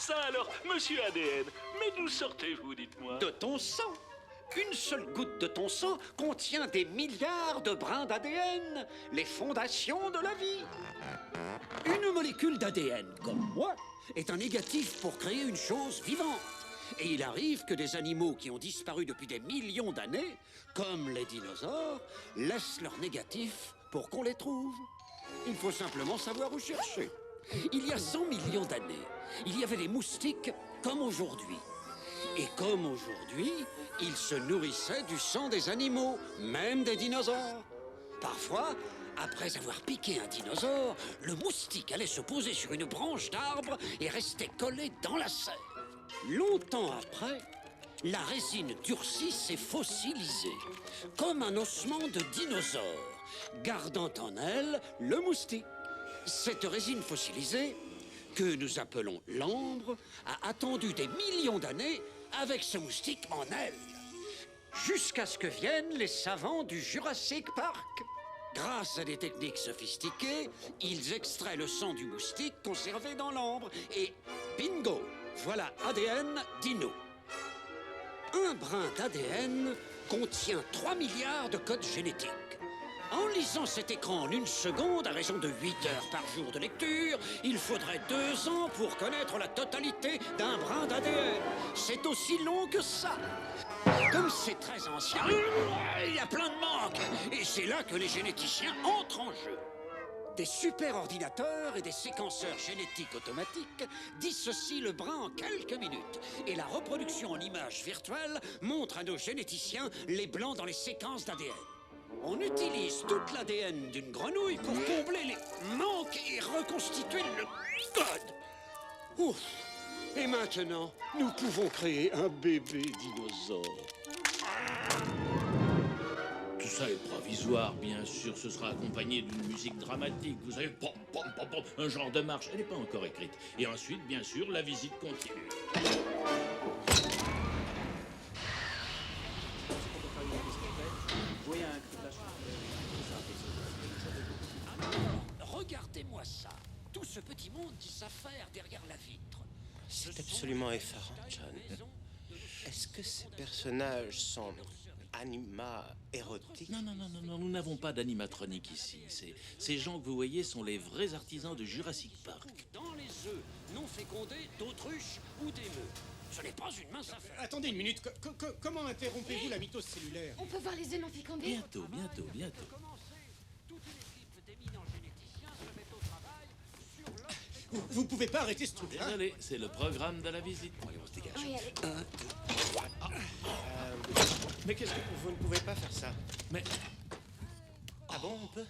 Ça alors, monsieur ADN, mais d'où sortez-vous, dites-moi? De ton sang. Une seule goutte de ton sang contient des milliards de brins d'ADN, les fondations de la vie. Une molécule d'ADN, comme moi, est un négatif pour créer une chose vivante. Et il arrive que des animaux qui ont disparu depuis des millions d'années, comme les dinosaures, laissent leur négatif pour qu'on les trouve. Il faut simplement savoir où chercher. Il y a 100 millions d'années, il y avait des moustiques comme aujourd'hui. Et comme aujourd'hui, ils se nourrissaient du sang des animaux, même des dinosaures. Parfois, après avoir piqué un dinosaure, le moustique allait se poser sur une branche d'arbre et restait collé dans la sève. Longtemps après, la résine durcie s'est fossilisée, comme un ossement de dinosaure, gardant en elle le moustique. Cette résine fossilisée, que nous appelons l'ambre, a attendu des millions d'années avec ce moustique en elle, jusqu'à ce que viennent les savants du Jurassic Park. Grâce à des techniques sophistiquées, ils extraient le sang du moustique conservé dans l'ambre et bingo, voilà ADN dino. Un brin d'ADN contient 3 milliards de codes génétiques. En lisant cet écran en 1 seconde, à raison de 8 heures par jour de lecture, il faudrait 2 ans pour connaître la totalité d'un brin d'ADN. C'est aussi long que ça. Comme c'est très ancien, il y a plein de manques. Et c'est là que les généticiens entrent en jeu. Des superordinateurs et des séquenceurs génétiques automatiques dissocient le brin en quelques minutes. Et la reproduction en images virtuelles montre à nos généticiens les blancs dans les séquences d'ADN. On utilise toute l'ADN d'une grenouille pour combler les manques et reconstituer le code. Ouf. Et maintenant, nous pouvons créer un bébé dinosaure. Tout ça est provisoire, bien sûr. Ce sera accompagné d'une musique dramatique. Vous savez, pom, pom, pom, pom, un genre de marche. Elle n'est pas encore écrite. Et ensuite, bien sûr, la visite continue. Regardez-moi ça. Tout ce petit monde qui s'affaire derrière la vitre. C'est absolument effarant, John. Est-ce que ces personnages sont anima érotiques? Non, nous n'avons pas d'animatronique ici. Ces gens que vous voyez sont les vrais artisans de Jurassic Park. Dans les œufs non fécondés d'autruches ou d'émeux. Ce n'est pas une mince affaire. Attendez une minute, comment interrompez-vous la mitose cellulaire? On peut voir les œufs non fécondés? Bientôt. Vous pouvez pas arrêter ce truc-là? Désolé, c'est le programme de la visite. Allez, on se dégage. Oui, allez. Mais qu'est-ce que... Vous ne pouvez pas faire ça. Mais... Ah bon, on peut?